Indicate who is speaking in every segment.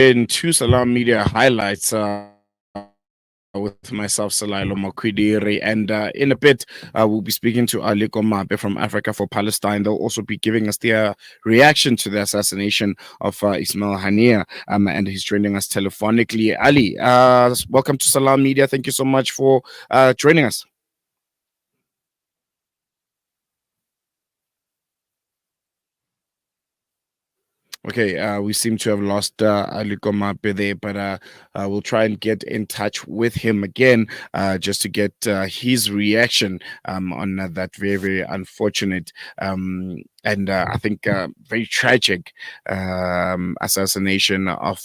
Speaker 1: Into Salam Media highlights with myself, Salailo Makwidiri, and in a bit, we'll be speaking to Alie Komape from Africa for Palestine. They'll also be giving us their reaction to the assassination of Ismail Haniyeh, and he's joining us telephonically. Ali, welcome to Salam Media. Thank you so much for joining us. Okay, we seem to have lost Alie Komape there, but we'll try and get in touch with him again just to get his reaction on that very, very unfortunate and I think very tragic assassination of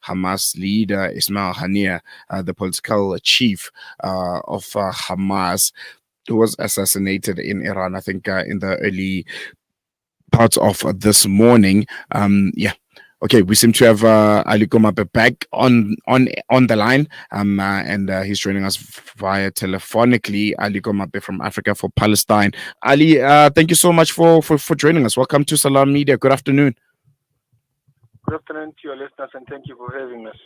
Speaker 1: Hamas leader Ismail Haniyeh, the political chief of Hamas, who was assassinated in Iran, I think, in the early parts of this morning. Yeah. Okay, we seem to have Alie Komape back on the line, and he's joining us via telephonically. Alie Komape from Africa for Palestine. Ali, thank you so much for joining us. Welcome to Salam Media. Good afternoon.
Speaker 2: Good afternoon to your listeners, and thank you for having us.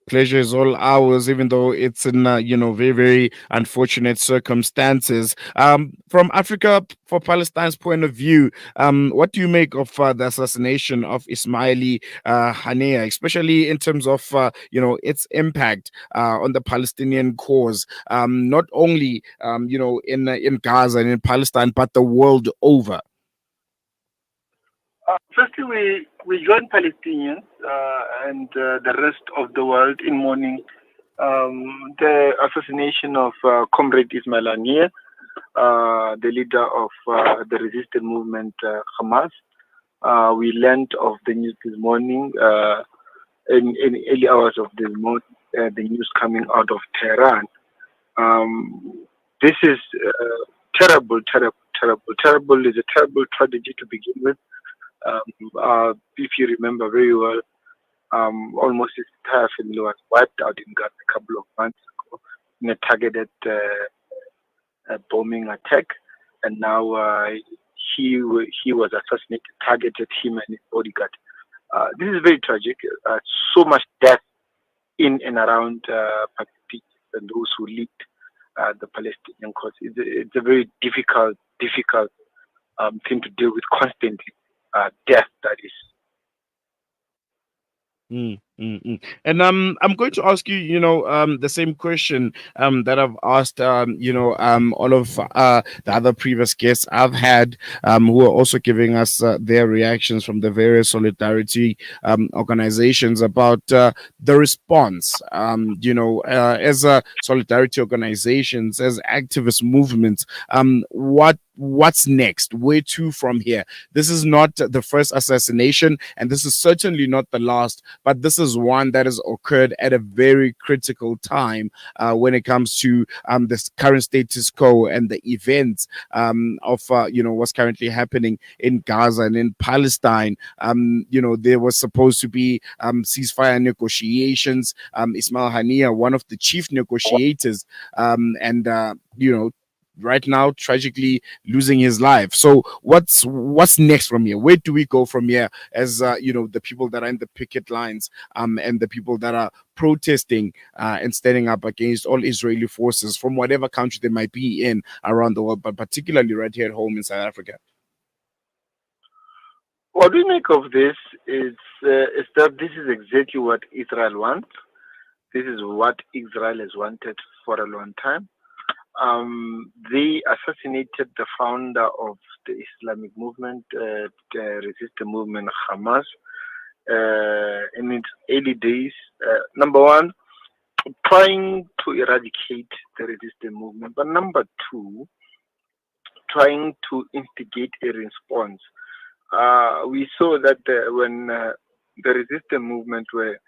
Speaker 1: Pleasure is all ours, even though it's in very, very unfortunate circumstances. From Africa for Palestine's point of view, what do you make of the assassination of Ismaili Haniyeh, especially in terms of its impact on the Palestinian cause, not only in Gaza and in Palestine, but the world over?
Speaker 2: Firstly, we join Palestinians and the rest of the world in mourning the assassination of Comrade Ismail Haniyeh, the leader of the resistance movement Hamas. We learned of the news this morning in early hours of the morning, the news coming out of Tehran. This is terrible, terrible, terrible. Terrible is a terrible tragedy to begin with. If you remember very well, almost his entire family was wiped out in Gaza a couple of months ago in a targeted bombing attack, and now he was assassinated, targeted him and his bodyguard. This is very tragic. So much death in and around Palestine and those who lead the Palestinian cause. It's a very difficult thing to deal with constantly. Death, that is.
Speaker 1: And I'm going to ask you, the same question that I've asked, all of the other previous guests I've had, who are also giving us their reactions from the various solidarity organizations about the response. As solidarity organizations, as activist movements, what's next? Where to from here? This is not the first assassination, and this is certainly not the last, but this is one that has occurred at a very critical time when it comes to this current status quo and the events of what's currently happening in Gaza and in Palestine. There was supposed to be ceasefire negotiations. Ismail Haniyeh, one of the chief negotiators, and right now tragically losing his life. So what's next from here? Where do we go from here as the people that are in the picket lines and the people that are protesting and standing up against all Israeli forces from whatever country they might be in around the world, but particularly right here at home in South Africa?
Speaker 2: What we make of this is that this is exactly what Israel wants. This is what Israel has wanted for a long time. They assassinated the founder of the Islamic movement, the resistance movement Hamas, in its early days. Number one, trying to eradicate the resistance movement, but number two, trying to instigate a response. We saw that when the resistance movement were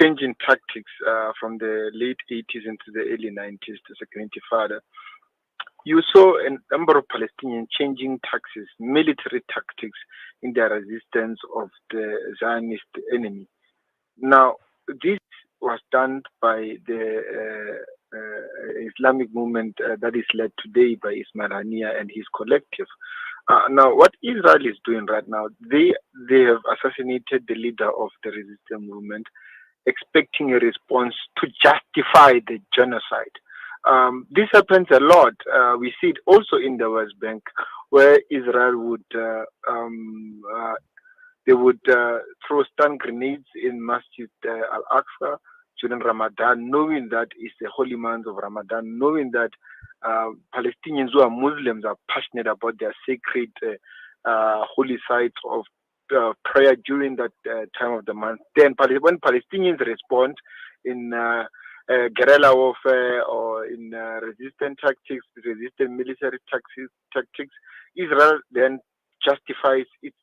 Speaker 2: changing tactics from the late 80s into the early 90s to Second Intifada, you saw a number of Palestinians changing tactics, military tactics, in their resistance of the Zionist enemy. Now, this was done by the Islamic movement that is led today by Ismail Haniyeh and his collective. Now, what Israel is doing right now, they have assassinated the leader of the resistance movement, expecting a response to justify the genocide. This happens a lot. We see it also in the West Bank, where Israel would they would throw stun grenades in Masjid Al Aqsa during Ramadan, knowing that it's the holy month of Ramadan, knowing that Palestinians who are Muslims are passionate about their sacred holy sites of prayer during that time of the month. Then, when Palestinians respond in guerrilla warfare or in resistant tactics, resistant military tactics, Israel then justifies its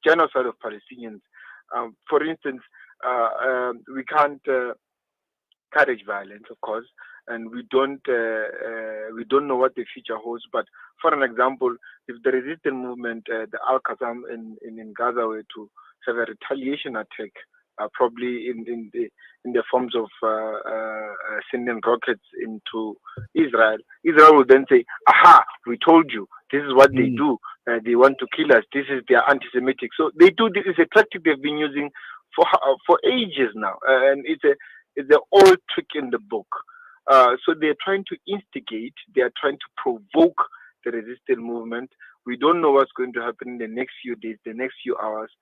Speaker 2: genocide of Palestinians. For instance, we can't encourage violence, of course, and we don't know what the future holds. But for an example, if the resistance movement, the Al Qassam in Gaza, were to have a retaliation attack, probably in the forms of sending rockets into Israel, Israel will then say, "Aha, we told you. This is what they do. They want to kill us. This is their anti-Semitic." So they do this. Is a tactic they've been using for ages now, and it's an old trick in the book. So they're trying to instigate. They are trying to provoke the resistance movement. We don't know what's going to happen in the next few days, the next few hours.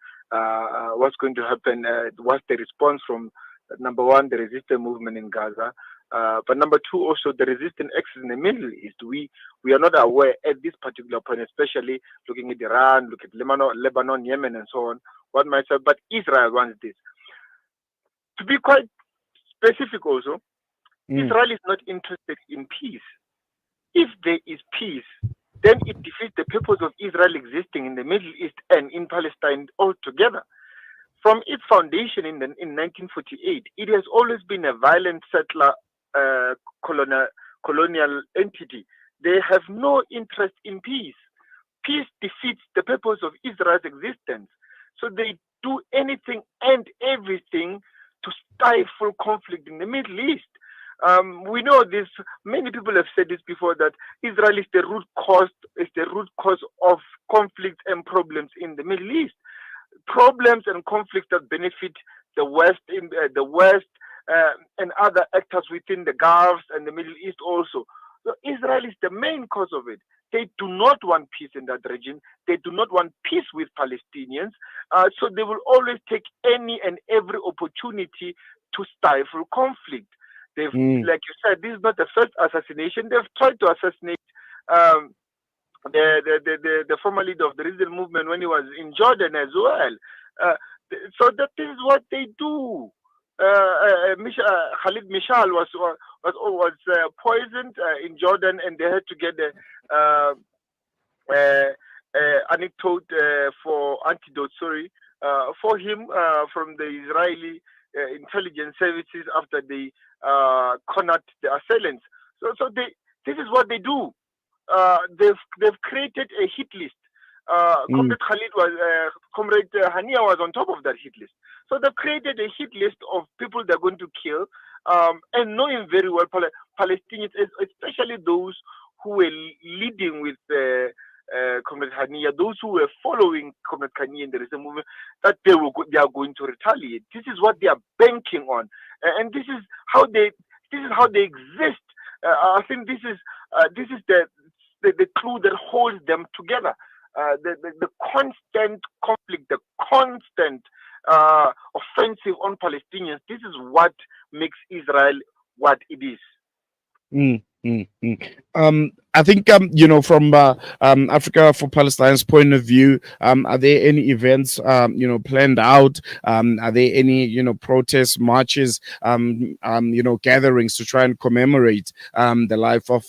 Speaker 2: What's going to happen? What's the response from number one, the resistance movement in Gaza, but number two, also the resistance axis in the Middle East. We are not aware at this particular point, especially looking at Iran, look at Lebanon, Yemen, and so on. What might happen? But Israel wants this. To be quite specific, also, Israel is not interested in peace. If there is peace, then it defeats the purpose of Israel existing in the Middle East and in Palestine altogether. From its foundation in 1948, it has always been a violent settler colonial entity. They have no interest in peace. Peace defeats the purpose of Israel's existence. So they do anything and everything to stifle conflict in the Middle East. We know this. Many people have said this before, that Israel is the root cause of conflict and problems in the Middle East. Problems and conflicts that benefit the West, and other actors within the Gulf and the Middle East also. So Israel is the main cause of it. They do not want peace in that region. They do not want peace with Palestinians. So they will always take any and every opportunity to stifle conflict. They've, like you said, this is not the first assassination. They've tried to assassinate the former leader of the resistance movement when he was in Jordan as well. So that is what they do. Khalid Mishal was poisoned in Jordan, and they had to get antidote for him from the Israeli intelligence services after they cornered the assailants. So this is what they do. They've created a hit list. Comrade Haniyeh was on top of that hit list. So they've created a hit list of people they're going to kill, and knowing very well Palestinians, especially those who were leading with Comrade Haniyeh, those who were following Comrade Haniyeh in the recent movement, that they are going to retaliate. This is what they are banking on, and this is how they exist. I think this is the clue that holds them together. The constant conflict, the constant offensive on Palestinians. This is what makes Israel what it is.
Speaker 1: I think from Africa for Palestine's point of view, are there any events planned out? Are there any protests, marches, gatherings to try and commemorate the life of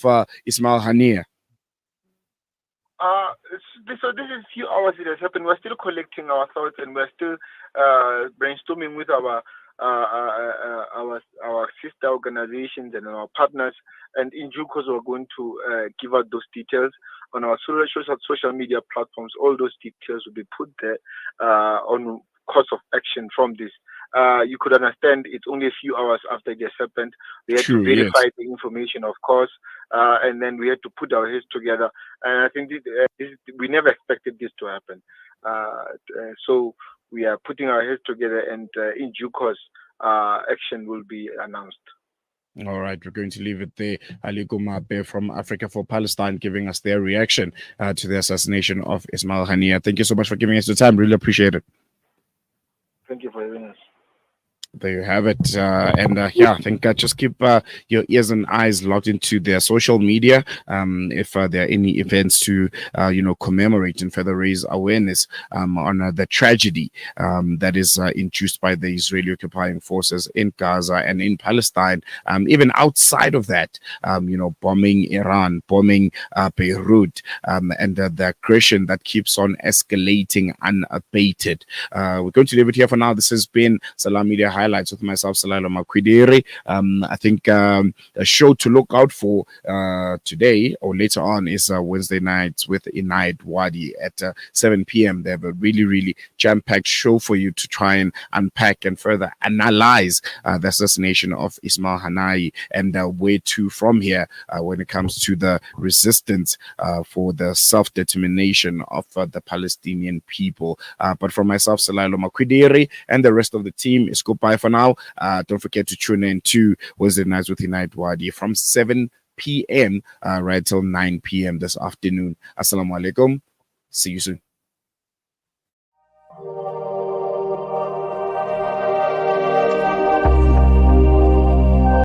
Speaker 1: Ismail Haniyeh?
Speaker 2: So this is a few hours it has happened. We're still collecting our thoughts, and we're still brainstorming with our sister organizations and our partners. And in due course, we're going to give out those details on our social media platforms. All those details will be put there on course of action from this. you could understand it's only a few hours after it has happened. We had to
Speaker 1: True.
Speaker 2: verify
Speaker 1: Yes.
Speaker 2: the information, of course, and then we had to put our heads together. And I think we never expected this to happen. So we are putting our heads together, and in due course, action will be announced.
Speaker 1: All right, we're going to leave it there. Alie Komape from Africa for Palestine giving us their reaction to the assassination of Ismail Haniyeh. Thank you so much for giving us the time. Really appreciate it.
Speaker 2: Thank you for having us.
Speaker 1: There you have it. And yeah, I think just keep your ears and eyes locked into their social media. If there are any events to, commemorate and further raise awareness on the tragedy that is induced by the Israeli occupying forces in Gaza and in Palestine. Even outside of that, bombing Iran, bombing Beirut, and the aggression that keeps on escalating unabated. We're going to leave it here for now. This has been Salam Media Highlights with myself, Salalo Makwidiri. I think a show to look out for today or later on is Wednesday nights with Inaid Wadi at 7 p.m. They have a really, really jam-packed show for you to try and unpack and further analyze the assassination of Ismail Haniyeh and where to from here when it comes to the resistance for the self-determination of the Palestinian people. But for myself, Salalo Makwidiri, and the rest of the team, it's goodbye for now. Don't forget to tune in to Wednesday Nights with Inaid Wadi from 7 p.m. Right till 9 p.m. this afternoon. Assalamu alaikum. See you soon.